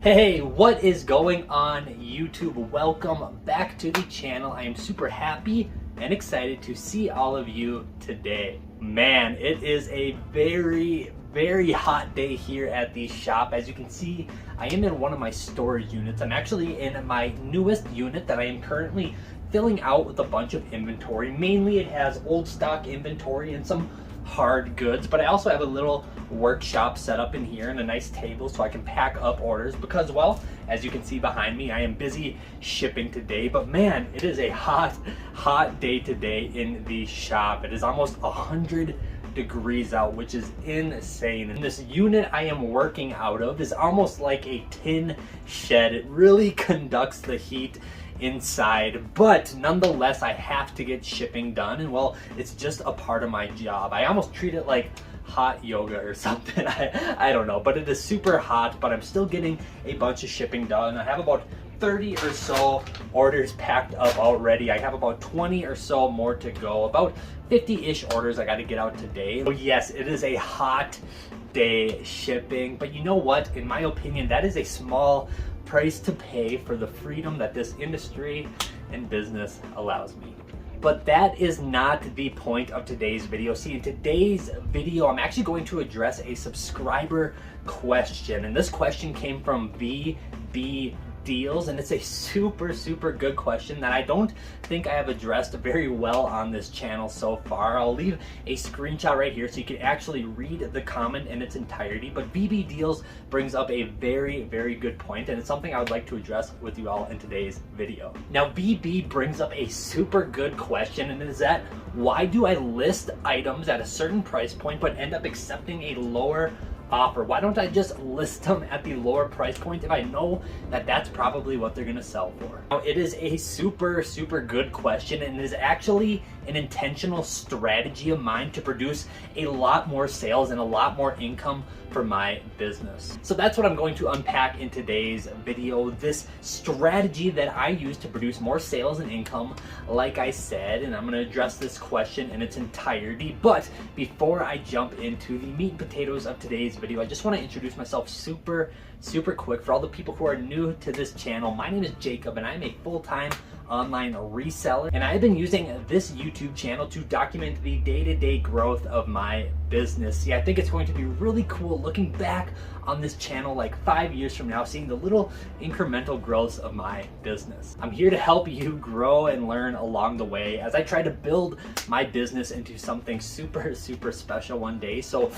Hey, what is going on YouTube? Welcome back to the channel. I am super happy and excited to see all of you today. Man, it is a very hot day here at the shop. As you can see, I am in one of my storage units. I'm actually in my newest unit that I am currently filling out with a bunch of inventory. Mainly it has old stock inventory and some hard goods, but I also have a little workshop set up in here and a nice table so I can pack up orders because, well, as you can see behind me, I am busy shipping today. But man, it is a hot day today in the shop. It is almost 100 degrees out, which is insane. And this unit I am working out of is almost like a tin shed. It really conducts the heat inside, but nonetheless I have to get shipping done, and well, it's just a part of my job. I almost treat it like hot yoga or something. I don't know, but it is super hot, but I'm still getting a bunch of shipping done. I have about 30 or so orders packed up already. I have about 20 or so more to go, about 50-ish orders I got to get out today. So yes, it is a hot day shipping, but you know what, in my opinion, that is a small price to pay for the freedom that this industry and business allows me. But that is not the point of today's video. See, in today's video, I'm actually going to address a subscriber question. And this question came from VB Deals, and it's a super good question that I don't think I have addressed very well on this channel so far. I'll leave a screenshot right here so you can actually read the comment in its entirety. But VB Deals brings up a very good point, and it's something I would like to address with you all in today's video. Now, VB brings up a super good question, and it is that why do I list items at a certain price point but end up accepting a lower offer? Why don't I just list them at the lower price point if I know that that's probably what they're gonna sell for? Now, it is a super good question, and it is actually an intentional strategy of mine to produce a lot more sales and a lot more income for my business. So that's what I'm going to unpack in today's video, this strategy that I use to produce more sales and income, like I said, and I'm going to address this question in its entirety. But before I jump into the meat and potatoes of today's video, I just want to introduce myself super quick. For all the people who are new to this channel, my name is Jacob, and I'm a full-time online reseller, and I've been using this YouTube channel to document the day-to-day growth of my business. See, I think it's going to be really cool looking back on this channel like 5 years from now, seeing the little incremental growth of my business. I'm here to help you grow and learn along the way as I try to build my business into something super special one day. So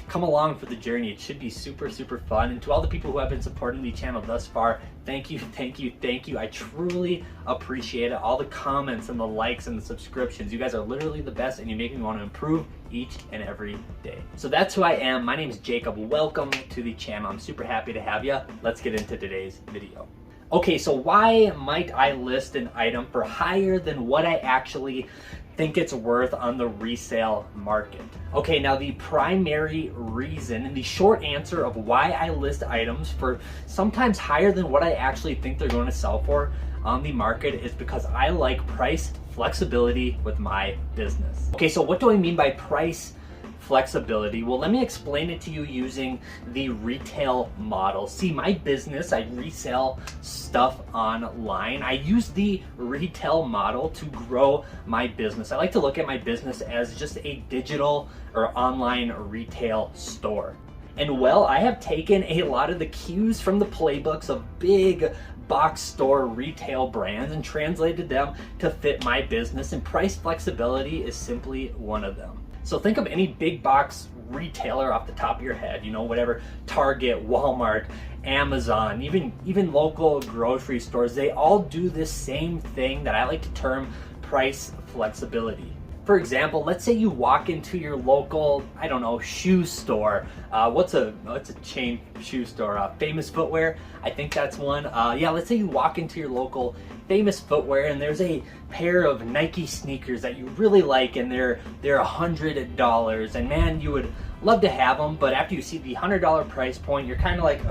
come along for the journey. It should be super fun. And to all the people who have been supporting the channel thus far, thank you. I truly appreciate it. All the comments and the likes and the subscriptions. You guys are literally the best, and you make me want to improve each and every day. So that's who I am. My name is Jacob. Welcome to the channel. I'm super happy to have you. Let's get into today's video. Okay, so why might I list an item for higher than what I actually think it's worth on the resale market? Okay, now the primary reason and the short answer of why I list items for sometimes higher than what I actually think they're going to sell for on the market is because I like price flexibility with my business. Okay, so what do I mean by price flexibility? Well, let me explain it to you using the retail model. See, my business, I resell stuff online. I use the retail model to grow my business. I like to look at my business as just a digital or online retail store. And well, I have taken a lot of the cues from the playbooks of big box store retail brands and translated them to fit my business, and price flexibility is simply one of them. So think of any big box retailer off the top of your head, you know, whatever, Target, Walmart, Amazon, even local grocery stores. They all do this same thing that I like to term price flexibility. For example, let's say you walk into your local, I don't know, shoe store. What's a chain shoe store? Famous Footwear, I think that's one. Yeah, let's say you walk into your local Famous Footwear and there's a pair of Nike sneakers that you really like, and they're $100, and man, you would love to have them, but after you see the $100 price point, you're kind of like,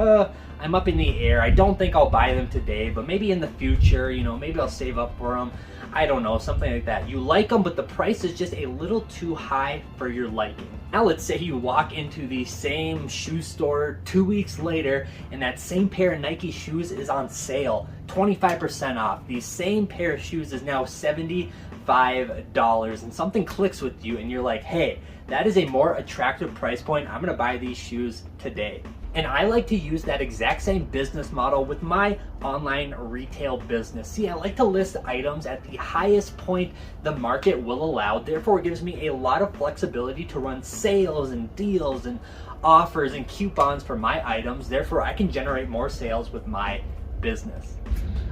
I'm up in the air. I don't think I'll buy them today, but maybe in the future, you know, maybe I'll save up for them. I don't know, something like that. You like them, but the price is just a little too high for your liking. Now let's say you walk into the same shoe store 2 weeks later and that same pair of Nike shoes is on sale, 25% off. The same pair of shoes is now $75 and something clicks with you and you're like, hey, that is a more attractive price point. I'm gonna buy these shoes today. And I like to use that exact same business model with my online retail business. See, I like to list items at the highest point the market will allow. Therefore, it gives me a lot of flexibility to run sales and deals and offers and coupons for my items. Therefore, I can generate more sales with my business.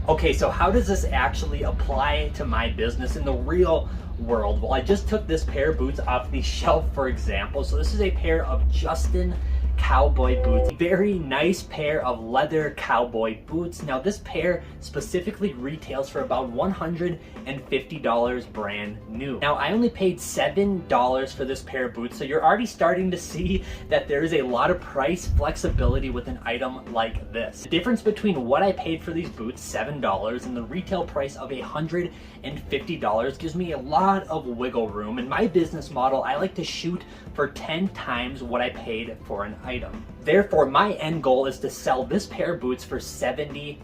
Okay, so how does this actually apply to my business in the real world? Well, I just took this pair of boots off the shelf, for example. So this is a pair of Justin cowboy boots. Very nice pair of leather cowboy boots. Now this pair specifically retails for about $150 brand new. Now I only paid $7 for this pair of boots, so you're already starting to see that there is a lot of price flexibility with an item like this. The difference between what I paid for these boots, $7, and the retail price of $150 gives me a lot of wiggle room. In my business model, I like to shoot for 10 times what I paid for an item. Therefore, my end goal is to sell this pair of boots for $70.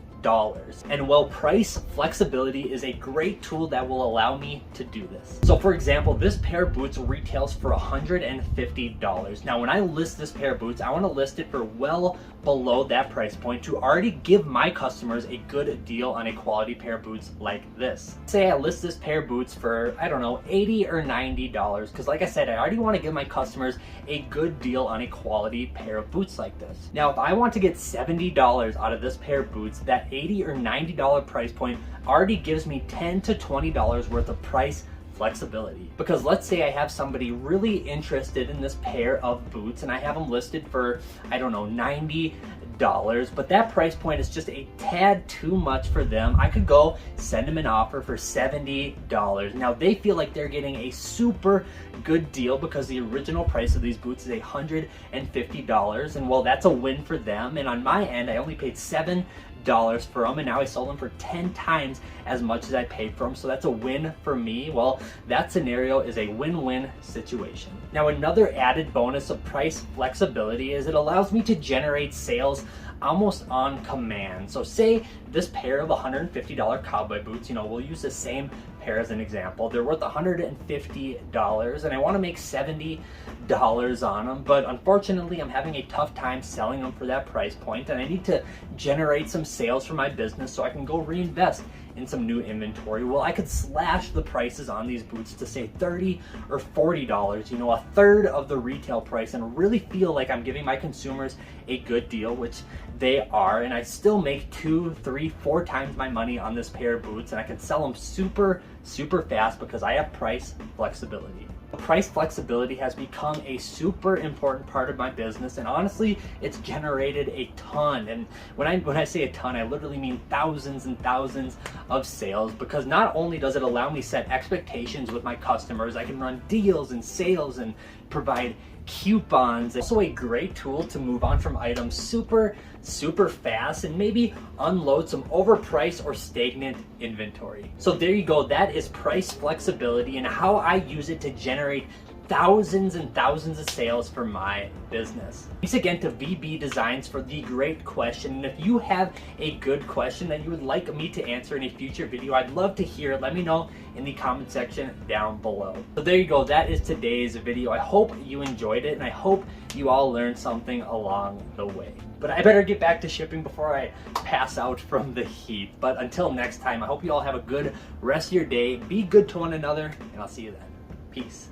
And while price flexibility is a great tool that will allow me to do this. So for example, this pair of boots retails for $150. Now when I list this pair of boots, I want to list it for well below that price point to already give my customers a good deal on a quality pair of boots like this. Say I list this pair of boots for, I don't know, $80 or $90, because like I said, I already want to give my customers a good deal on a quality pair of boots like this. Now if I want to get $70 out of this pair of boots, that $80 or $90 price point already gives me $10 to $20 worth of price flexibility. Because let's say I have somebody really interested in this pair of boots and I have them listed for, I don't know, $90, but that price point is just a tad too much for them. I could go send them an offer for $70. Now they feel like they're getting a super good deal because the original price of these boots is $150, and well, that's a win for them. And on my end, I only paid $7 for them, and now I sold them for 10 times as much as I paid for them, so that's a win for me. Well, that scenario is a win-win situation. Now another added bonus of price flexibility is it allows me to generate sales almost on command. So say this pair of $150 cowboy boots, we'll use the same pair as an example. They're worth $150 and I want to make $70 on them, but unfortunately I'm having a tough time selling them for that price point, and I need to generate some sales for my business so I can go reinvest in some new inventory. Well, I could slash the prices on these boots to say $30 or $40, a third of the retail price, and really feel like I'm giving my consumers a good deal, which they are, and I still make 2, 3, 4 times my money on this pair of boots, and I can sell them super fast because I have price flexibility. Price flexibility has become a super important part of my business, and honestly, it's generated a ton. And when I say a ton, I literally mean thousands and thousands of sales, because not only does it allow me set expectations with my customers, I can run deals and sales and provide coupons. It's also a great tool to move on from items super fast and maybe unload some overpriced or stagnant inventory. So there you go, that is price flexibility and how I use it to generate thousands and thousands of sales for my business. Thanks again to VB Designs for the great question. And if you have a good question that you would like me to answer in a future video, I'd love to hear it. Let me know in the comment section down below. So there you go, that is today's video. I hope you enjoyed it and I hope you all learned something along the way. But I better get back to shipping before I pass out from the heat. But until next time, I hope you all have a good rest of your day. Be good to one another, and I'll see you then. Peace.